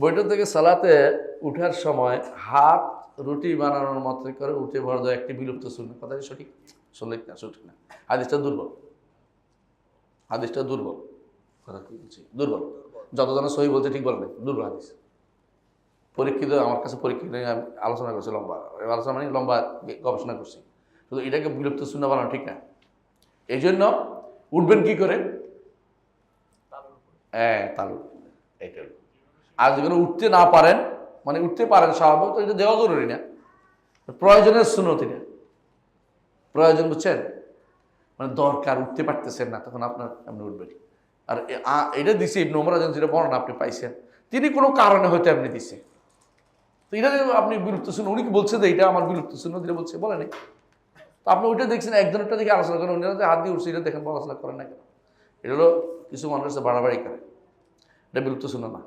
বৈঠক থেকে সালাতে উঠার সময় হাত রুটি বানানোর মতো করে উঠে ভর দেওয়া একটি বিলুপ্ত সুন্নাহ। কথাটি সঠিক? সঠিক না, সঠিক না। হাদিসটা দুর্বল, হাদিসটা দুর্বল। কথা কি বলছি? দুর্বল। যতজন সহি বলছে ঠিক বলেন, দুর্বল হাদিস। পরীক্ষিত, আমার কাছে পরীক্ষিত, আমি আলোচনা করছি লম্বা, আলোচনা মানে লম্বা গবেষণা করছি। শুধু এটাকে বিলুপ্ত সুন্নাহ বানানো ঠিক না। এই জন্য উঠবেন কি করে? হ্যাঁ, তালু। এইটা আর যেগুলো উঠতে না পারেন, মানে উঠতে পারেন স্বাভাবিক, তো এটা দেওয়া জরুরি না, প্রয়োজনের সুন্নত এটা। প্রয়োজন, বুঝছেন? মানে দরকার, উঠতে পারতেছেন না, তখন আপনার এমনি উঠবেন। আর এটা দিছে ইবনে ওমর যেটা বর্ণনা আপনি পাইছেন, তিনি কোনো কারণে হয়তো এমনি দিছে, তো এটা আপনি বিলুপ্ত সুন্নাহ, উনি কি বলছে যে এটা আমার বিলুপ্ত সুন্নাহ দিলে বলছে? বলে নাই। তো আপনি ওইটা দেখছেন, একজনেরটা দেখে আলোচনা করেন, অন্যরা হাত দিয়ে উঠছে, এটা দেখেন আলোচনা করেন না কেন? এটা হলো কিছু মানুষ বাড়াবাড়ি করে, এটা বিলুপ্ত সুন্নাহ না।